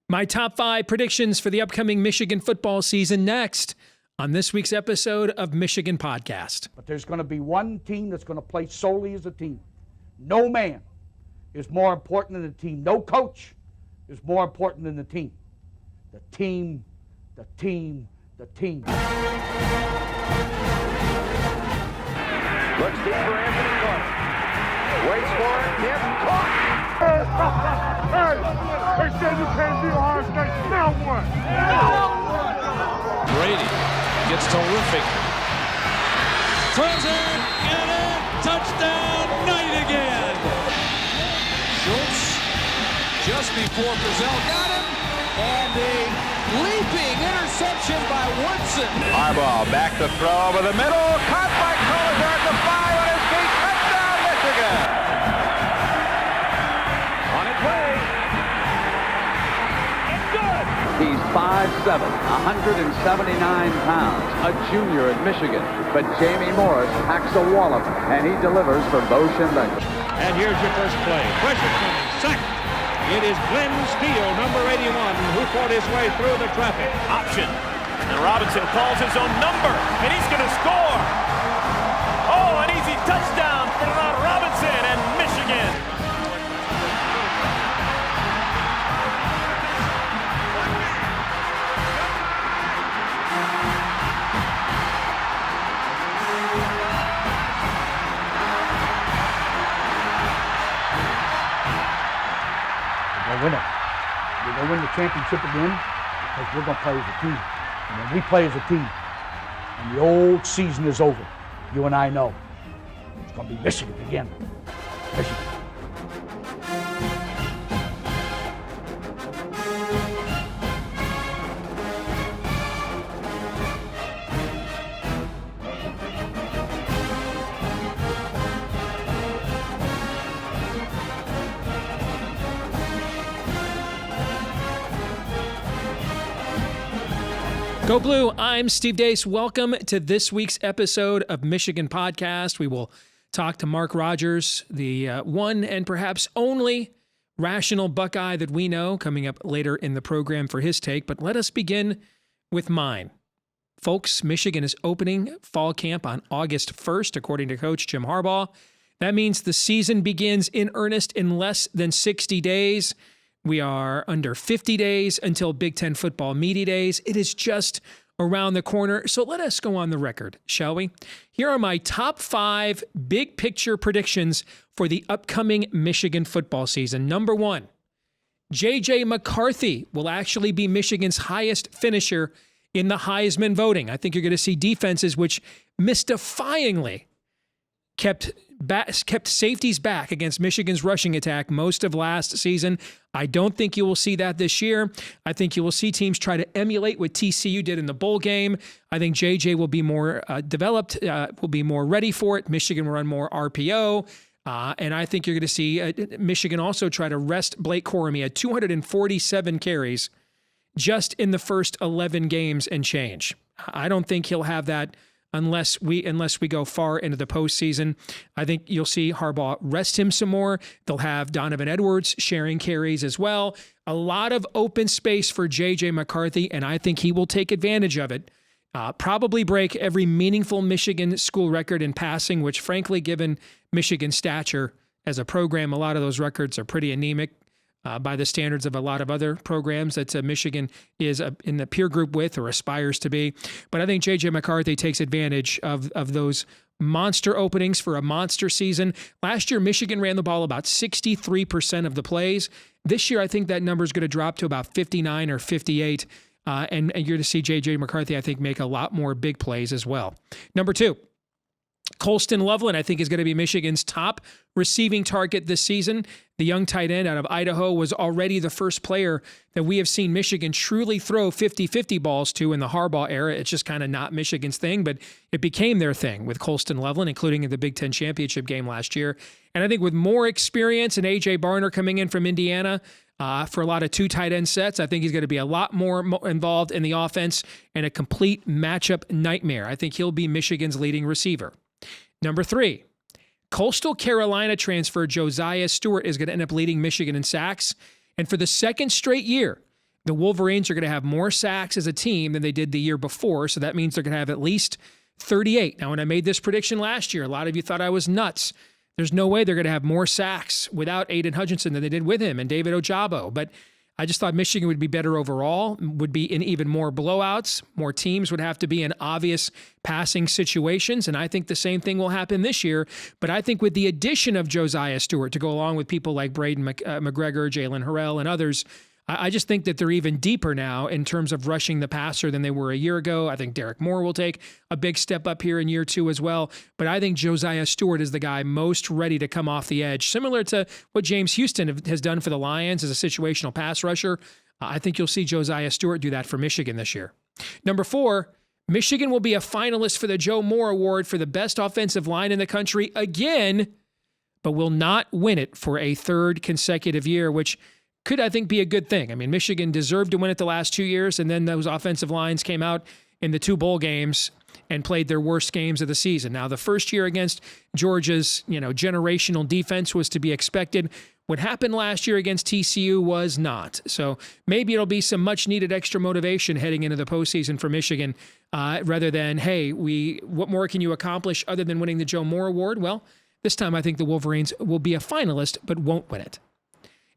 My top 5 predictions for the upcoming Michigan football season next on this week's episode of Michigan Podcast. But there's going to be one team that's going to play solely as a team. No man is more important than the team. No coach is more important than the team. The team, the team, the team. Looks deep for Anthony Clark. Waits for it. Hit. Caught. Hey, they said you can't be Ohio State. Now what? Brady gets terrific. Throws it. Get it. Touchdown. Knight again. Schultz just before Brazil got him. And a leaping interception by Woodson. Harbaugh back to throw over the middle. Caught by Collier at the 5 on his feet. Touchdown, Michigan. On its way. It's good. He's 5'7", 179 pounds, a junior at Michigan. But Jamie Morris packs a wallop, and he delivers for Bo Schembechler. And here's your first play. Pressure coming. Sack. It is Glenn Steele, number 81, who fought his way through the traffic. Option. And Robinson calls his own number, and he's going to score. Oh, an easy touchdown for Robinson and Michigan. We're going to win it. We're going to win the championship again because we're going to play as a team. And when we play as a team and the old season is over, you and I know it's going to be Michigan again. Michigan. Go Blue, I'm Steve Deace. Welcome to this week's episode of Michigan Podcast. We will talk to Mark Rogers, the one and perhaps only rational Buckeye that we know, coming up later in the program for his take. But let us begin with mine. Folks, Michigan is opening fall camp on August 1st, according to Coach Jim Harbaugh. That means the season begins in earnest in less than 60 days. We are under 50 days until Big Ten football media days. It is just around the corner. So let us go on the record, shall we? Here are my top 5 big picture predictions for the upcoming Michigan football season. Number 1, J.J. McCarthy will actually be Michigan's highest finisher in the Heisman voting. I think you're going to see defenses which mystifyingly kept safeties back against Michigan's rushing attack most of last season. I don't think you will see that this year. I think you will see teams try to emulate what TCU did in the bowl game. I think JJ will be more developed, will be more ready for it. Michigan will run more RPO. And I think you're going to see Michigan also try to rest Blake Corum. He had 247 carries just in the first 11 games and change. I don't think he'll have that unless we go far into the postseason. I think you'll see Harbaugh rest him some more. They'll have Donovan Edwards sharing carries as well. A lot of open space for J.J. McCarthy, and I think he will take advantage of it. Probably break every meaningful Michigan school record in passing, which frankly, given Michigan's stature as a program, a lot of those records are pretty anemic by the standards of a lot of other programs that Michigan is in the peer group with or aspires to be. But I think J.J. McCarthy takes advantage of those monster openings for a monster season. Last year, Michigan ran the ball about 63% of the plays. This year, I think that number is going to drop to about 59 or 58. And you're going to see J.J. McCarthy, I think, make a lot more big plays as well. Number 2, Colston Loveland, I think, is going to be Michigan's top receiving target this season. The young tight end out of Idaho was already the first player that we have seen Michigan truly throw 50-50 balls to in the Harbaugh era. It's just kind of not Michigan's thing, but it became their thing with Colston Loveland, including in the Big Ten championship game last year. And I think with more experience and A.J. Barner coming in from Indiana for a lot of 2 tight end sets, I think he's going to be a lot more involved in the offense and a complete matchup nightmare. I think he'll be Michigan's leading receiver. Number 3, Coastal Carolina transfer Josiah Stewart is going to end up leading Michigan in sacks. And for the second straight year, The Wolverines are going to have more sacks as a team than they did the year before, so that means they're going to have at least 38. Now, when I made this prediction last year, a lot of you thought I was nuts. There's no way they're going to have more sacks without Aiden Hutchinson than they did with him and David Ojabo. But I just thought Michigan would be better overall, would be in even more blowouts. More teams would have to be in obvious passing situations, and I think the same thing will happen this year. But I think with the addition of Josiah Stewart to go along with people like Braden McGregor, Jalen Harrell, and others, I just think that they're even deeper now in terms of rushing the passer than they were a year ago. I think Derek Moore will take a big step up here in year 2 as well. But I think Josiah Stewart is the guy most ready to come off the edge, similar to what James Houston has done for the Lions as a situational pass rusher. I think you'll see Josiah Stewart do that for Michigan this year. Number 4, Michigan will be a finalist for the Joe Moore Award for the best offensive line in the country again, but will not win it for a 3rd consecutive year, which could, I think, be a good thing. I mean, Michigan deserved to win it the last 2 years, and then those offensive lines came out in the 2 bowl games and played their worst games of the season. Now, the first year against Georgia's, generational defense was to be expected. What happened last year against TCU was not. So maybe it'll be some much-needed extra motivation heading into the postseason for Michigan, rather than, hey, what more can you accomplish other than winning the Joe Moore Award? Well, this time I think the Wolverines will be a finalist but won't win it.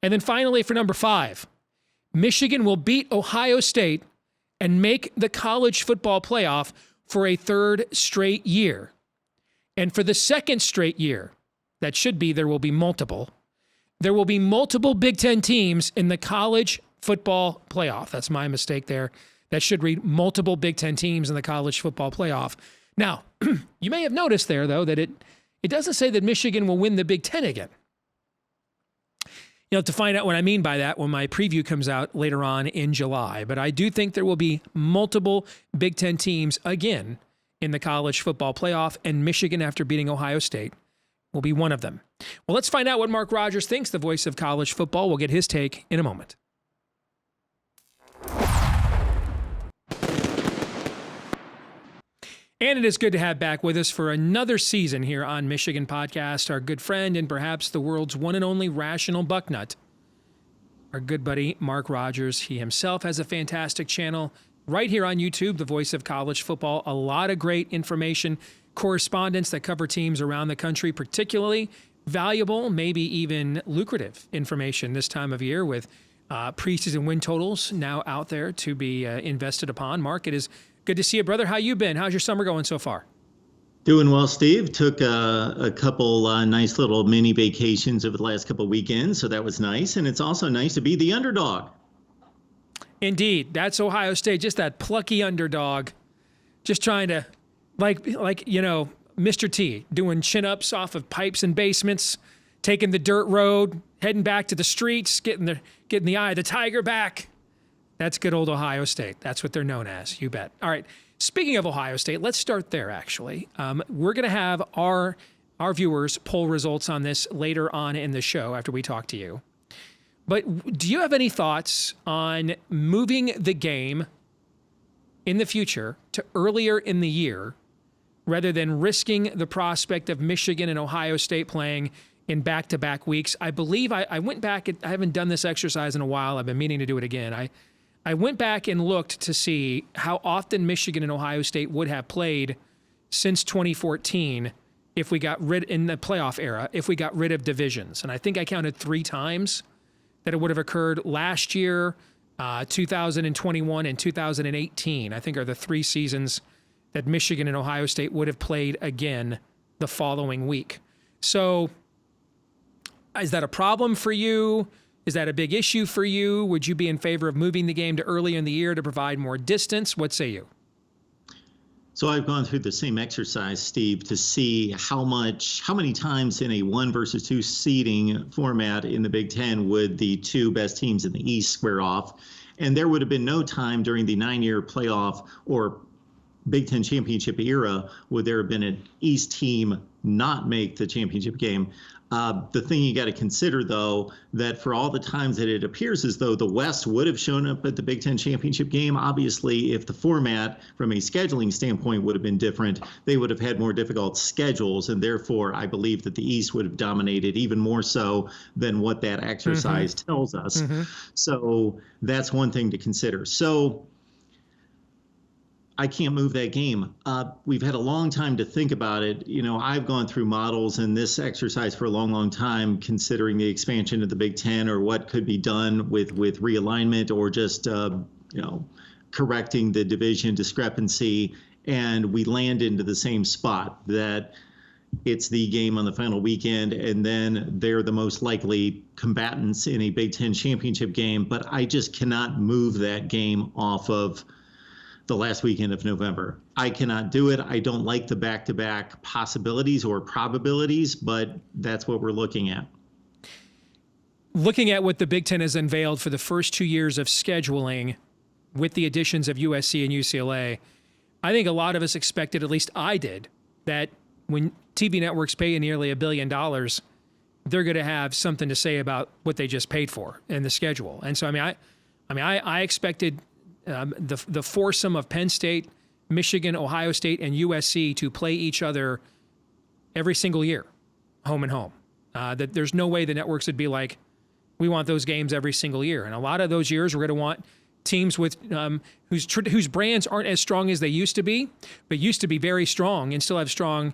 And then finally, for number 5, Michigan will beat Ohio State and make the college football playoff for a 3rd straight year. And for the 2nd straight year, there will be multiple Big Ten teams in the college football playoff. That's my mistake there. That should read multiple Big Ten teams in the college football playoff. Now, you may have noticed there, though, that it doesn't say that Michigan will win the Big Ten again. To find out what I mean by that when my preview comes out later on in July. But I do think there will be multiple Big Ten teams again in the college football playoff, and Michigan, after beating Ohio State, will be one of them. Well, let's find out what Mark Rogers thinks, the voice of college football. We'll get his take in a moment. And it is good to have back with us for another season here on Michigan Podcast, our good friend and perhaps the world's one and only rational bucknut, our good buddy Mark Rogers. He himself has a fantastic channel right here on YouTube, the voice of college football. A lot of great information, correspondence that cover teams around the country, particularly valuable, maybe even lucrative information this time of year with preseason win totals now out there to be invested upon. Mark, it is good to see you, brother. How you been? How's your summer going so far? Doing well, Steve. Took a couple nice little mini vacations over the last couple of weekends, so that was nice. And it's also nice to be the underdog. Indeed. That's Ohio State, just that plucky underdog, just trying to, like Mr. T, doing chin-ups off of pipes and basements, taking the dirt road, heading back to the streets, getting the eye of the tiger back. That's good old Ohio State. That's what they're known as. You bet. All right. Speaking of Ohio State, let's start there, actually. We're going to have our viewers poll results on this later on in the show after we talk to you. But do you have any thoughts on moving the game in the future to earlier in the year rather than risking the prospect of Michigan and Ohio State playing in back-to-back weeks? I believe I went back. I haven't done this exercise in a while. I've been meaning to do it again. I went back and looked to see how often Michigan and Ohio State would have played since 2014 if we got rid in the playoff era, if we got rid of divisions. And I think I counted 3 times that it would have occurred last year, 2021 and 2018, I think are the 3 seasons that Michigan and Ohio State would have played again the following week. So is that a problem for you? Is that a big issue for you? Would you be in favor of moving the game to early in the year to provide more distance? What say you? So I've gone through the same exercise, Steve, to see how many times in a 1 versus 2 seeding format in the Big Ten would the 2 best teams in the East square off. And there would have been no time during the 9-year playoff or Big Ten championship era would there have been an East team not make the championship game. The thing you got to consider, though, that for all the times that it appears as though the West would have shown up at the Big Ten championship game, obviously, if the format from a scheduling standpoint would have been different, they would have had more difficult schedules. And therefore, I believe that the East would have dominated even more so than what that exercise tells us. So that's one thing to consider. So I can't move that game. We've had a long time to think about it. You know, I've gone through models in this exercise for a long, long time, considering the expansion of the Big Ten or what could be done with realignment or just, correcting the division discrepancy. And we land into the same spot that it's the game on the final weekend, and then they're the most likely combatants in a Big Ten championship game. But I just cannot move that game off of the last weekend of November. I cannot do it. I don't like the back-to-back possibilities or probabilities, but that's what we're looking at. Looking at what the Big Ten has unveiled for the first 2 years of scheduling with the additions of USC and UCLA, I think a lot of us expected, at least I did, that when TV networks pay nearly $1 billion, they're going to have something to say about what they just paid for in the schedule. And so, I expected the foursome of Penn State, Michigan, Ohio State, and USC to play each other every single year, home and home. That there's no way the networks would be like, we want those games every single year. And a lot of those years, we're going to want teams with whose brands aren't as strong as they used to be, but used to be very strong and still have strong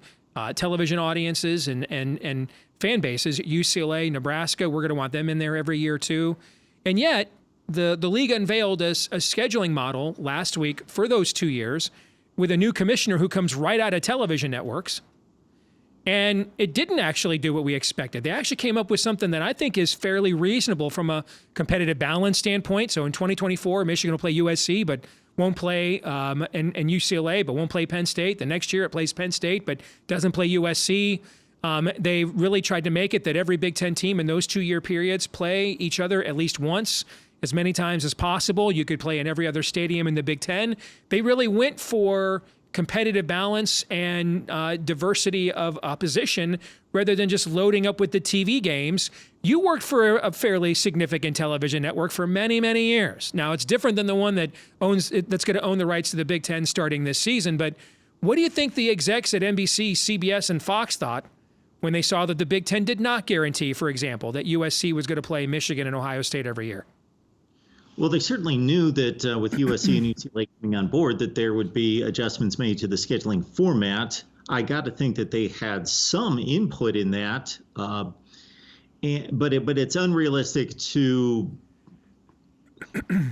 television audiences and fan bases. UCLA, Nebraska, we're going to want them in there every year too. And yet, the league unveiled a scheduling model last week for those 2 years with a new commissioner who comes right out of television networks. And it didn't actually do what we expected. They actually came up with something that I think is fairly reasonable from a competitive balance standpoint. So in 2024, Michigan will play USC, but won't play, and UCLA, but won't play Penn State. The next year it plays Penn State, but doesn't play USC. They really tried to make it that every Big Ten team in those 2 year periods play each other at least once, as many times as possible. You could play in every other stadium in the Big Ten. They really went for competitive balance and diversity of opposition rather than just loading up with the TV games. You worked for a fairly significant television network for many, many years. Now, it's different than the one that's going to own the rights to the Big Ten starting this season. But what do you think the execs at NBC, CBS, and Fox thought when they saw that the Big Ten did not guarantee, for example, that USC was going to play Michigan and Ohio State every year? Well, they certainly knew that with USC and UCLA coming on board that there would be adjustments made to the scheduling format. I got to think that they had some input in that, but it's unrealistic to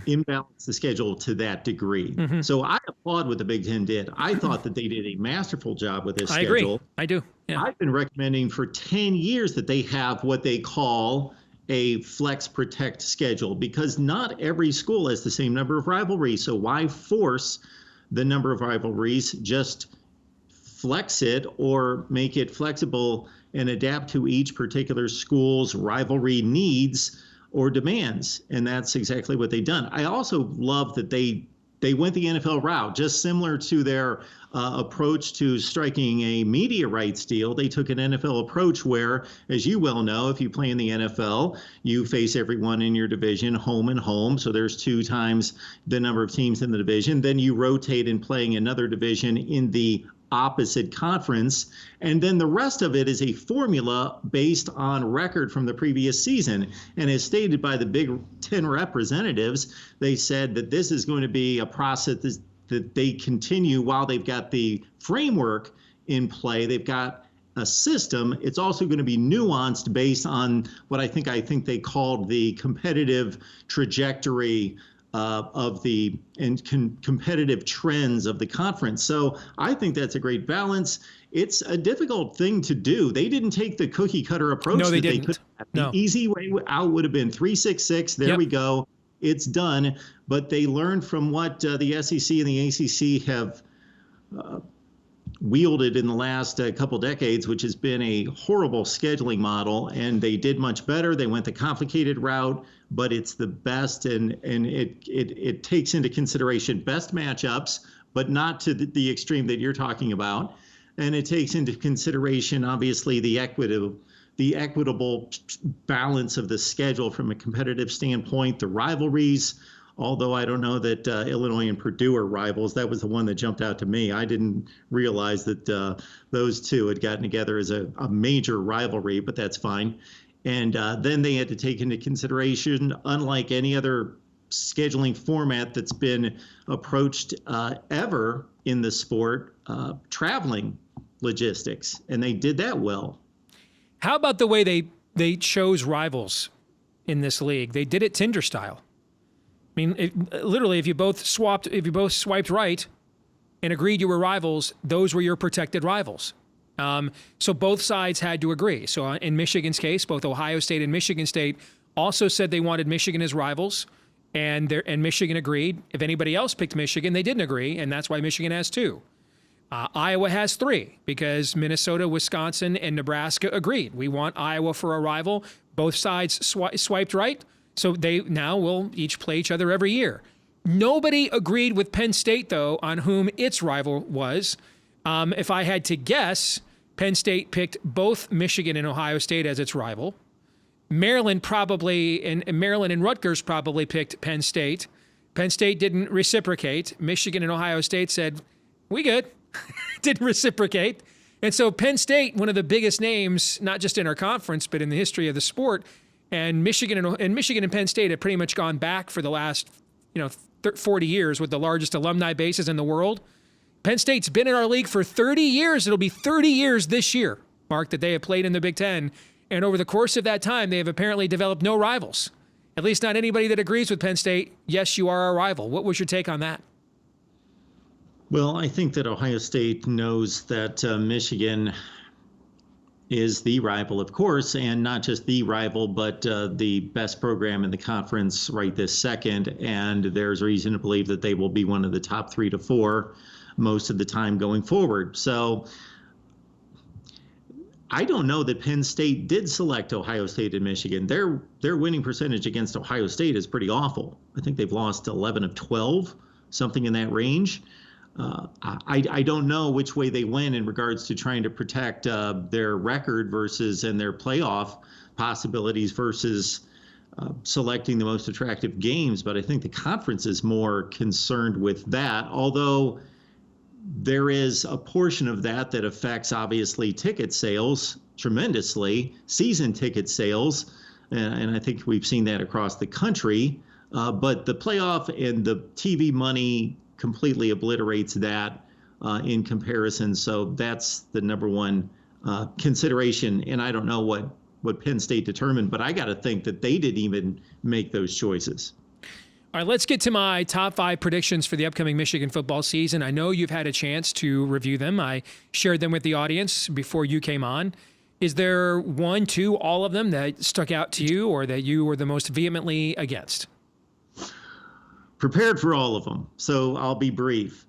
imbalance the schedule to that degree. So I applaud what the Big Ten did. I thought that they did a masterful job with this schedule. I agree. I do. Yeah. I've been recommending for 10 years that they have what they call a flex protect schedule, because not every school has the same number of rivalries. So why force the number of rivalries? Just flex it or make it flexible and adapt to each particular school's rivalry needs or demands. And that's exactly what they've done. I also love that they went the NFL route, just similar to their approach to striking a media rights deal. They took an NFL approach where, as you well know, if you play in the NFL, you face everyone in your division home and home. So there's 2 times the number of teams in the division. Then you rotate in playing another division in the opposite conference. And then the rest of it is a formula based on record from the previous season. And as stated by the Big Ten representatives, they said that this is going to be a process that they continue while they've got the framework in play. They've got a system. It's also going to be nuanced based on what I think they called the competitive trajectory of the competitive trends of the conference. So I think that's a great balance. It's a difficult thing to do. They didn't take the cookie cutter approach. No, they didn't. The easy way out would have been 3-6-6. There we go. It's done. But they learned from what the SEC and the ACC have wielded in the last couple decades, which has been a horrible scheduling model, and they did much better. They went the complicated route, but it's the best, and it takes into consideration best matchups, but not to the extreme that you're talking about. And it takes into consideration, obviously, the the equitable balance of the schedule from a competitive standpoint, the rivalries. Although I don't know that Illinois and Purdue are rivals. That was the one that jumped out to me. I didn't realize that those two had gotten together as a major rivalry, but that's fine. And then they had to take into consideration, unlike any other scheduling format that's been approached ever in the sport, traveling logistics. And they did that well. How about the way they chose rivals in this league? They did it Tinder style. I mean, literally, if you both swiped right and agreed you were rivals, those were your protected rivals. So both sides had to agree. So in Michigan's case, both Ohio State and Michigan State also said they wanted Michigan as rivals, and Michigan agreed. If anybody else picked Michigan, they didn't agree, and that's why Michigan has 2. Iowa has 3 because Minnesota, Wisconsin, and Nebraska agreed. We want Iowa for a rival. Both sides swiped right. So they now will each play each other every year. Nobody agreed with Penn State, though, on whom its rival was. If I had to guess, Penn State picked both Michigan and Ohio State as its rival. Maryland and Rutgers probably picked Penn State. Penn State didn't reciprocate. Michigan and Ohio State said, we good. Didn't reciprocate. And so Penn State, one of the biggest names, not just in our conference, but in the history of the sport, and Michigan and Penn State have pretty much gone back for the last 40 years with the largest alumni bases in the world. Penn State's been in our league for 30 years. It'll be 30 years this year, Mark, that they have played in the Big Ten. And over the course of that time, they have apparently developed no rivals. At least not anybody that agrees with Penn State. Yes, you are our rival. What was your take on that? Well, I think that Ohio State knows that Michigan is the rival, of course, and not just the rival, but the best program in the conference right this second. And there's reason to believe that they will be one of the top 3 to 4 most of the time going forward. So I don't know that Penn State did select Ohio State and Michigan. Their winning percentage against Ohio State is pretty awful. I think they've lost 11 of 12, something in that range. I don't know which way they went in regards to trying to protect their record and their playoff possibilities versus selecting the most attractive games. But I think the conference is more concerned with that, although there is a portion of that affects, obviously, ticket sales tremendously, season ticket sales. And I think we've seen that across the country. But the playoff and the TV money completely obliterates that in comparison. So that's the number one consideration. And I don't know what Penn State determined, but I got to think that they didn't even make those choices. All right, let's get to my top 5 predictions for the upcoming Michigan football season. I know you've had a chance to review them. I shared them with the audience before you came on. Is there 1, 2, all of them that stuck out to you or that you were the most vehemently against? Prepared for all of them, so I'll be brief.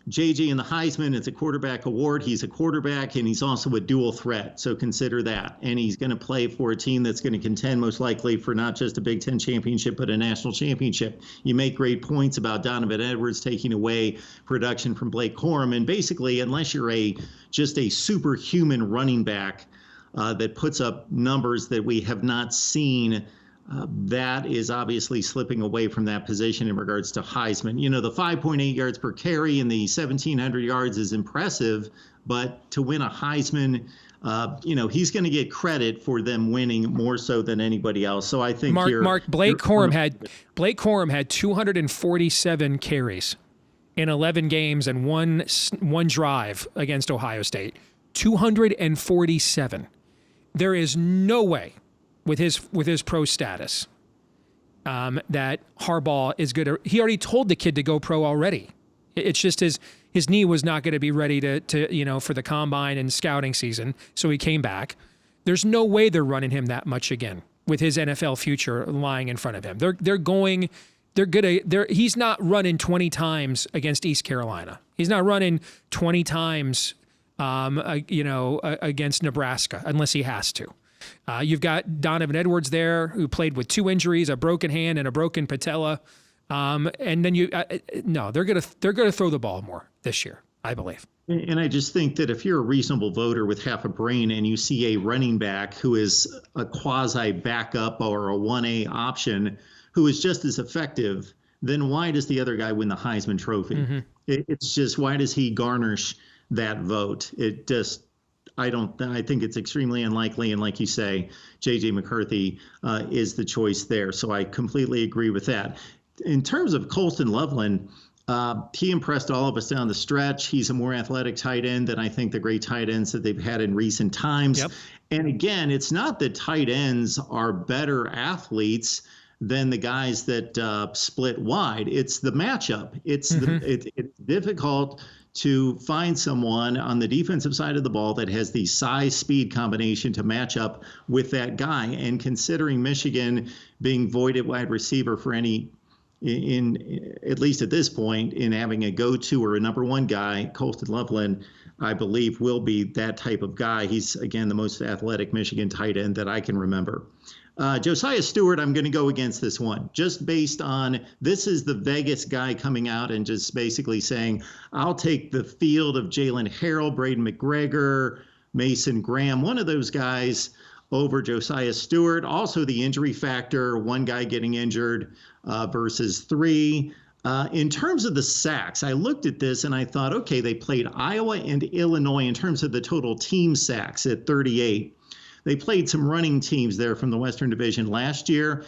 JJ in the Heisman, it's a quarterback award. He's a quarterback, and he's also a dual threat, so consider that. And he's going to play for a team that's going to contend most likely for not just a Big Ten championship, but a national championship. You make great points about Donovan Edwards taking away production from Blake Corum, and basically, unless you're just a superhuman running back that puts up numbers that we have not seen, that is obviously slipping away from that position in regards to Heisman. You know, the 5.8 yards per carry and the 1,700 yards is impressive, but to win a Heisman, he's going to get credit for them winning more so than anybody else. So I think Blake Corum had 247 carries in 11 games and one drive against Ohio State. 247. There is no way with his pro status that Harbaugh is good. He already told the kid to go pro already. It's just his knee was not going to be ready to for the combine and scouting season, so he came back. There's no way they're running him that much again with his NFL future lying in front of him. He's not running 20 times against East Carolina. He's not running 20 times against Nebraska unless he has to. You've got Donovan Edwards there, who played with 2 injuries, a broken hand and a broken patella. And then they're gonna throw the ball more this year, I believe. And I just think that if you're a reasonable voter with half a brain and you see a running back who is a quasi backup or a 1A option who is just as effective, then why does the other guy win the Heisman Trophy? Mm-hmm. It's just, why does he garnish that vote? I think it's extremely unlikely. And like you say, J.J. McCarthy is the choice there. So I completely agree with that. In terms of Colston Loveland, he impressed all of us down the stretch. He's a more athletic tight end than I think the great tight ends that they've had in recent times. Yep. And again, it's not that tight ends are better athletes than the guys that split wide. It's the matchup. It's difficult to find someone on the defensive side of the ball that has the size-speed combination to match up with that guy. And considering Michigan being void at wide receiver for any, in at least at this point, in having a go-to or a number one guy, Colston Loveland, I believe, will be that type of guy. He's, again, the most athletic Michigan tight end that I can remember. Josiah Stewart, I'm going to go against this one, just based on this is the Vegas guy coming out and just basically saying, I'll take the field of Jalen Harrell, Braden McGregor, Mason Graham, one of those guys over Josiah Stewart. Also the injury factor, one guy getting injured versus three. In terms of the sacks, I looked at this and I thought, okay, they played Iowa and Illinois in terms of the total team sacks at 38. They played some running teams there from the Western Division last year,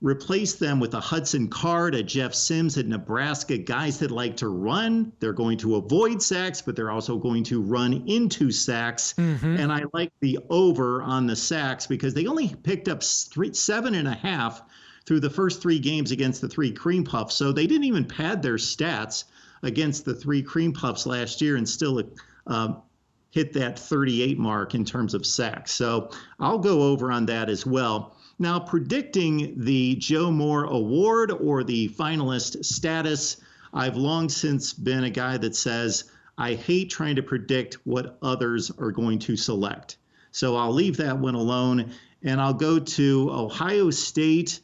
replaced them with a Hudson Card, a Jeff Sims at Nebraska, guys that like to run. They're going to avoid sacks, but they're also going to run into sacks. And I like the over on the sacks because they only picked up 7.5 through the first 3 games against the 3 Cream Puffs. So they didn't even pad their stats against the 3 Cream Puffs last year and still hit that 38 mark in terms of sacks. So I'll go over on that as well. Now, predicting the Joe Moore Award or the finalist status, I've long since been a guy that says, I hate trying to predict what others are going to select. So I'll leave that one alone, and I'll go to Ohio State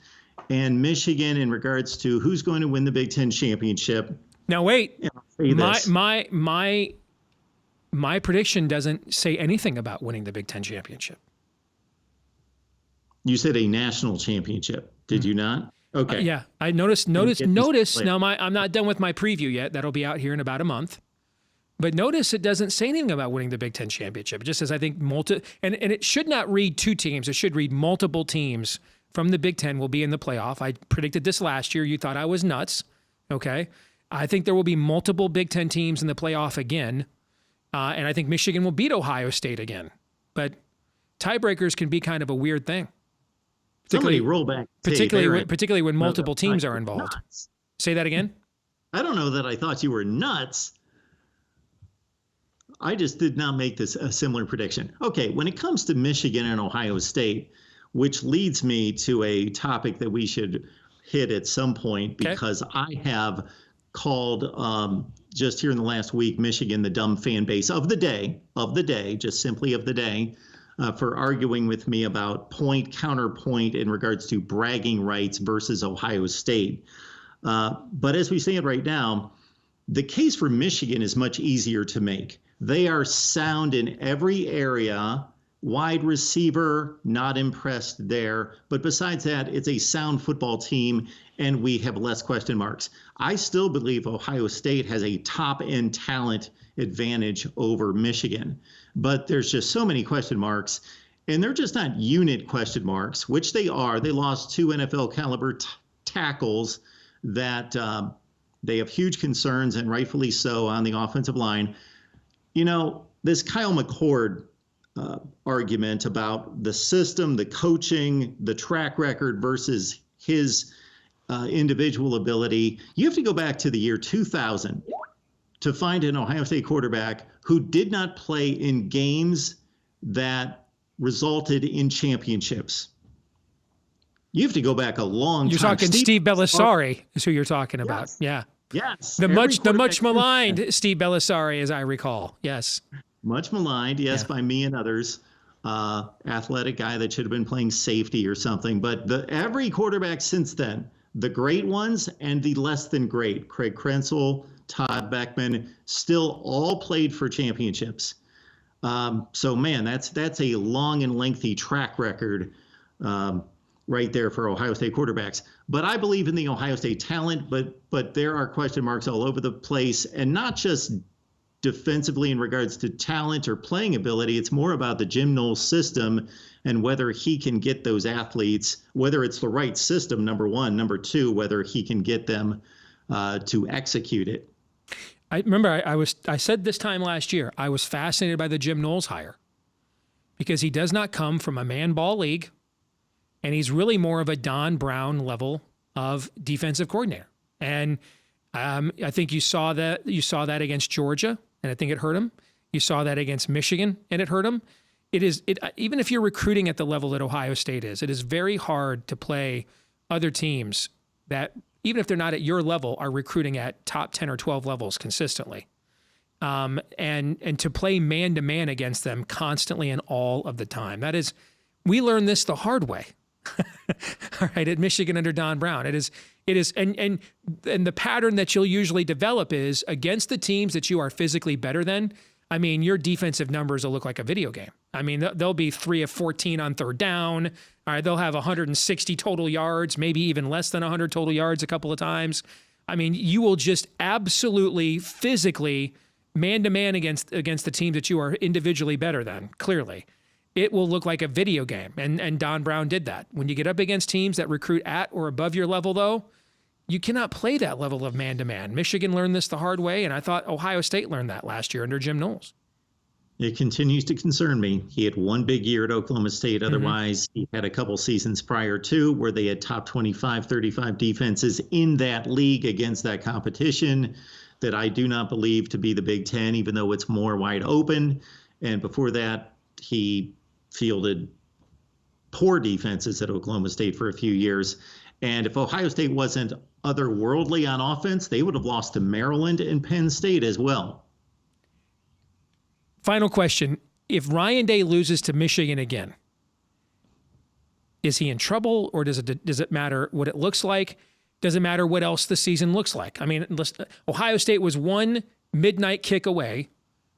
and Michigan in regards to who's going to win the Big Ten championship. Now, wait, my prediction doesn't say anything about winning the Big Ten championship. You said a national championship, did you not? Okay. Yeah, I noticed. Now, I'm not done with my preview yet. That'll be out here in about a month. But notice it doesn't say anything about winning the Big Ten championship. It just says, I think, and it should not read 2 teams. It should read multiple teams from the Big Ten will be in the playoff. I predicted this last year. You thought I was nuts. Okay. I think there will be multiple Big Ten teams in the playoff again. And I think Michigan will beat Ohio State again. But tiebreakers can be kind of a weird thing. Somebody roll back. Particularly when multiple teams are involved. Nuts. Say that again? I don't know that I thought you were nuts. I just did not make this a similar prediction. Okay, when it comes to Michigan and Ohio State, which leads me to a topic that we should hit at some point, because I have called just here in the last week, Michigan, the dumb fan base of the day, just simply of the day, for arguing with me about point, counterpoint in regards to bragging rights versus Ohio State. But as we stand right now, the case for Michigan is much easier to make. They are sound in every area. Wide receiver, not impressed there. But besides that, it's a sound football team, and we have less question marks. I still believe Ohio State has a top-end talent advantage over Michigan. But there's just so many question marks, and they're just not unit question marks, which they are. They lost 2 NFL-caliber tackles that they have huge concerns, and rightfully so, on the offensive line. You know, this Kyle McCord argument about the system, the coaching, the track record versus his individual ability. You have to go back to the year 2000 to find an Ohio State quarterback who did not play in games that resulted in championships. You have to go back a long time. You're talking Steve Bellisari is who you're talking about. Yes. Yeah. Yes. The much maligned Steve Bellisari, as I recall. Yes. Much maligned, yes, by me and others. Athletic guy that should have been playing safety or something. But every quarterback since then the great ones and the less than great. Craig Krenzel, Todd Beckman, still all played for championships. So, man, that's a long and lengthy track record right there for Ohio State quarterbacks. But I believe in the Ohio State talent, but there are question marks all over the place, and not just defensively in regards to talent or playing ability. It's more about the Jim Knowles system and whether he can get those athletes, whether it's the right system, number one, number two, whether he can get them to execute it. I remember I said this time last year, I was fascinated by the Jim Knowles hire because he does not come from a man ball league, and he's really more of a Don Brown level of defensive coordinator. And I think you saw that against Georgia, and I think it hurt him. You saw that against Michigan, and it hurt him. Even if you're recruiting at the level that Ohio State is, it is very hard to play other teams that, even if they're not at your level, are recruiting at top 10 or 12 levels consistently. And to play man-to-man against them constantly and all of the time. We learned this the hard way. All right, at Michigan under Don Brown. It is, and the pattern that you'll usually develop is against the teams that you are physically better than. I mean, your defensive numbers will look like a video game. I mean, they'll be 3 of 14 on third down. All right, they'll have 160 total yards, maybe even less than 100 total yards a couple of times. I mean, you will just absolutely physically man-to-man against the teams that you are individually better than, clearly. It will look like a video game, and Don Brown did that. When you get up against teams that recruit at or above your level, though, you cannot play that level of man-to-man. Michigan learned this the hard way, and I thought Ohio State learned that last year under Jim Knowles. It continues to concern me. He had one big year at Oklahoma State. Otherwise, he had a couple seasons prior to where they had top 25, 35 defenses in that league against that competition that I do not believe to be the Big Ten, even though it's more wide open. And before that, he fielded poor defenses at Oklahoma State for a few years. And if Ohio State wasn't otherworldly on offense, they would have lost to Maryland and Penn State as well. Final question. If Ryan Day loses to Michigan again, is he in trouble, or does it matter what it looks like? Does it matter what else the season looks like? I mean, Ohio State was one midnight kick away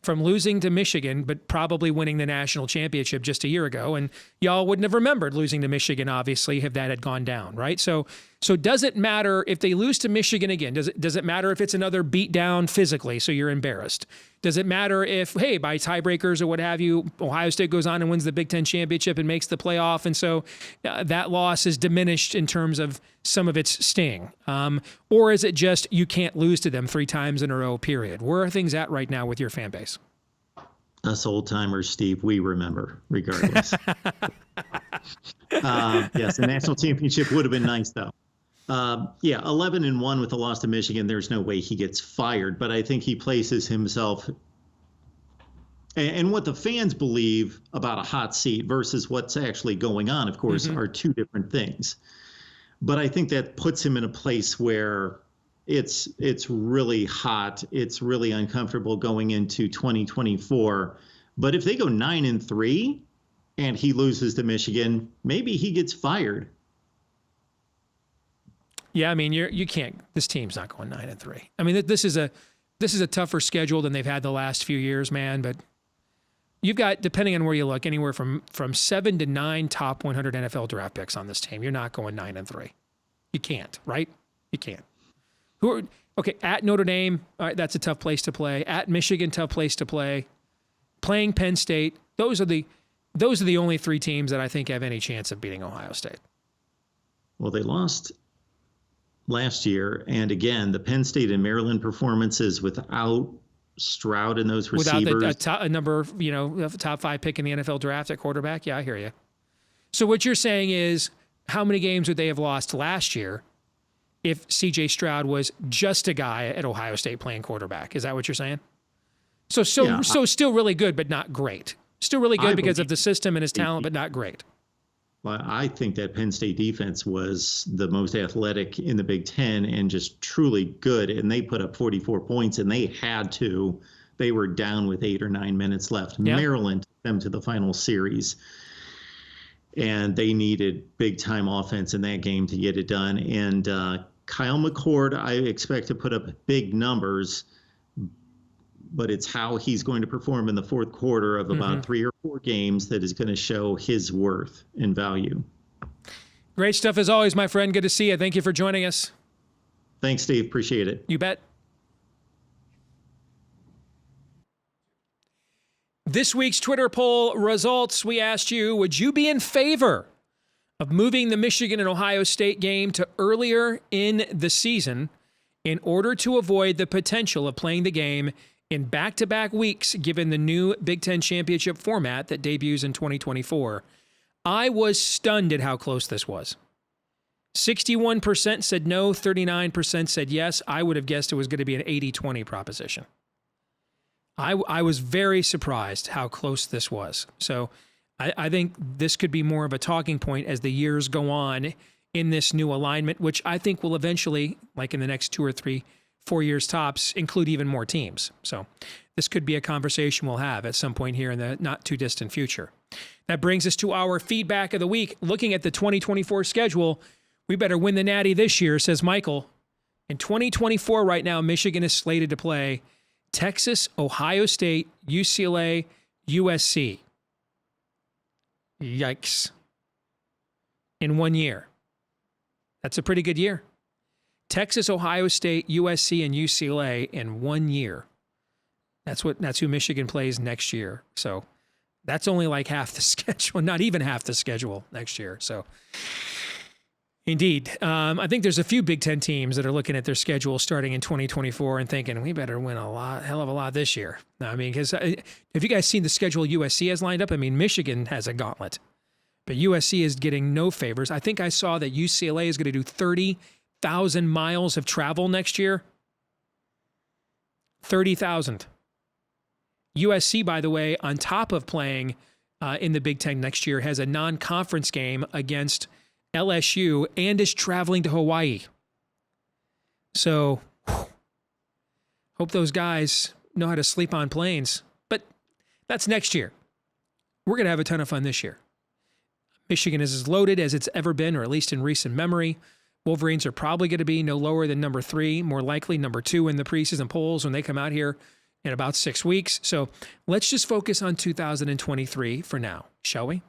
from losing to Michigan, but probably winning the national championship just a year ago. And y'all wouldn't have remembered losing to Michigan, obviously, if that had gone down, right? So does it matter if they lose to Michigan again? Does it matter if it's another beat down physically, so you're embarrassed? Does it matter if, hey, by tiebreakers or what have you, Ohio State goes on and wins the Big Ten championship and makes the playoff, and so that loss is diminished in terms of some of its sting? Or is it just you can't lose to them 3 times in a row, period? Where are things at right now with your fan base? Us old-timers, Steve, we remember, regardless. Yes, the national championship would have been nice, though. 11-1 with the loss to Michigan. There's no way he gets fired, but I think he places himself and what the fans believe about a hot seat versus what's actually going on, of course, are two different things. But I think that puts him in a place where it's really hot. It's really uncomfortable going into 2024. But if they go 9-3 and he loses to Michigan, maybe he gets fired. Yeah, I mean, you can't. This team's not going 9-3. I mean, this is a tougher schedule than they've had the last few years, man. But you've got, depending on where you look, anywhere from 7 to 9 top 100 NFL draft picks on this team. You're not going 9-3. You can't, right? You can't. At Notre Dame, all right, that's a tough place to play. At Michigan, tough place to play. Playing Penn State, those are the only 3 teams that I think have any chance of beating Ohio State. Well, they lost last year, and again, the Penn State and Maryland performances without Stroud and those receivers. Without a top 5 pick in the NFL draft at quarterback. Yeah, I hear you. So what you're saying is, how many games would they have lost last year if C.J. Stroud was just a guy at Ohio State playing quarterback? Is that what you're saying? So still really good, but not great. Still really good because of the system and his talent, but not great. Well, I think that Penn State defense was the most athletic in the Big Ten and just truly good. And they put up 44 points, and they had to. They were down with 8 or 9 minutes left. Yeah. Maryland took them to the final series. and they needed big-time offense in that game to get it done. And Kyle McCord, I expect to put up big numbers, but it's how he's going to perform in the fourth quarter of about 3 or 4 games that is going to show his worth and value. Great stuff as always, my friend. Good to see you. Thank you for joining us. Thanks, Steve. Appreciate it. You bet. This week's Twitter poll results, we asked you, would you be in favor of moving the Michigan and Ohio State game to earlier in the season in order to avoid the potential of playing the game in back-to-back weeks given the new Big Ten championship format that debuts in 2024? I was stunned at how close this was. 61% said no, 39% said yes. I would have guessed it was going to be an 80-20 proposition. I was very surprised how close this was. So I think this could be more of a talking point as the years go on in this new alignment, which I think will eventually, like in the next 2 or 3, 4 years tops, include even more teams. So this could be a conversation we'll have at some point here in the not too distant future. That brings us to our feedback of the week. Looking at the 2024 schedule, we better win the Natty this year, says Michael. In 2024 right now, Michigan is slated to play Texas, Ohio State, UCLA, USC. Yikes. In 1 year. That's a pretty good year. Texas, Ohio State, USC, and UCLA in 1 year. That's who Michigan plays next year. So that's only like half the schedule, not even half the schedule next year. So indeed, I think there's a few Big Ten teams that are looking at their schedule starting in 2024 and thinking, we better win hell of a lot this year. I mean, because have you guys seen the schedule USC has lined up? I mean, Michigan has a gauntlet, but USC is getting no favors. I think I saw that UCLA is going to do 30,000 miles of travel next year. 30,000. USC, by the way, on top of playing in the Big Ten next year, has a non-conference game against LSU and is traveling to Hawaii. So hope those guys know how to sleep on planes. But that's next year. We're going to have a ton of fun this year. Michigan is as loaded as it's ever been, or at least in recent memory. Wolverines are probably going to be no lower than number 3, more likely number 2 in the preseason polls when they come out here in about 6 weeks. So let's just focus on 2023 for now, shall we?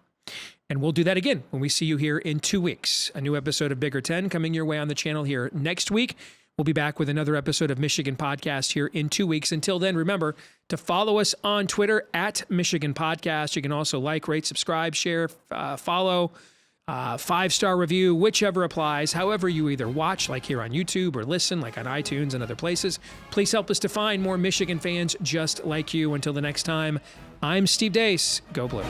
And we'll do that again when we see you here in 2 weeks. A new episode of Bigger 10 coming your way on the channel here next week. We'll be back with another episode of Michigan Podcast here in 2 weeks. Until then, remember to follow us on Twitter at Michigan Podcast. You can also like, rate, subscribe, share, follow, 5-star review, whichever applies. However you either watch, like here on YouTube, or listen, like on iTunes and other places. Please help us to find more Michigan fans just like you. Until the next time, I'm Steve Deace. Go Blue.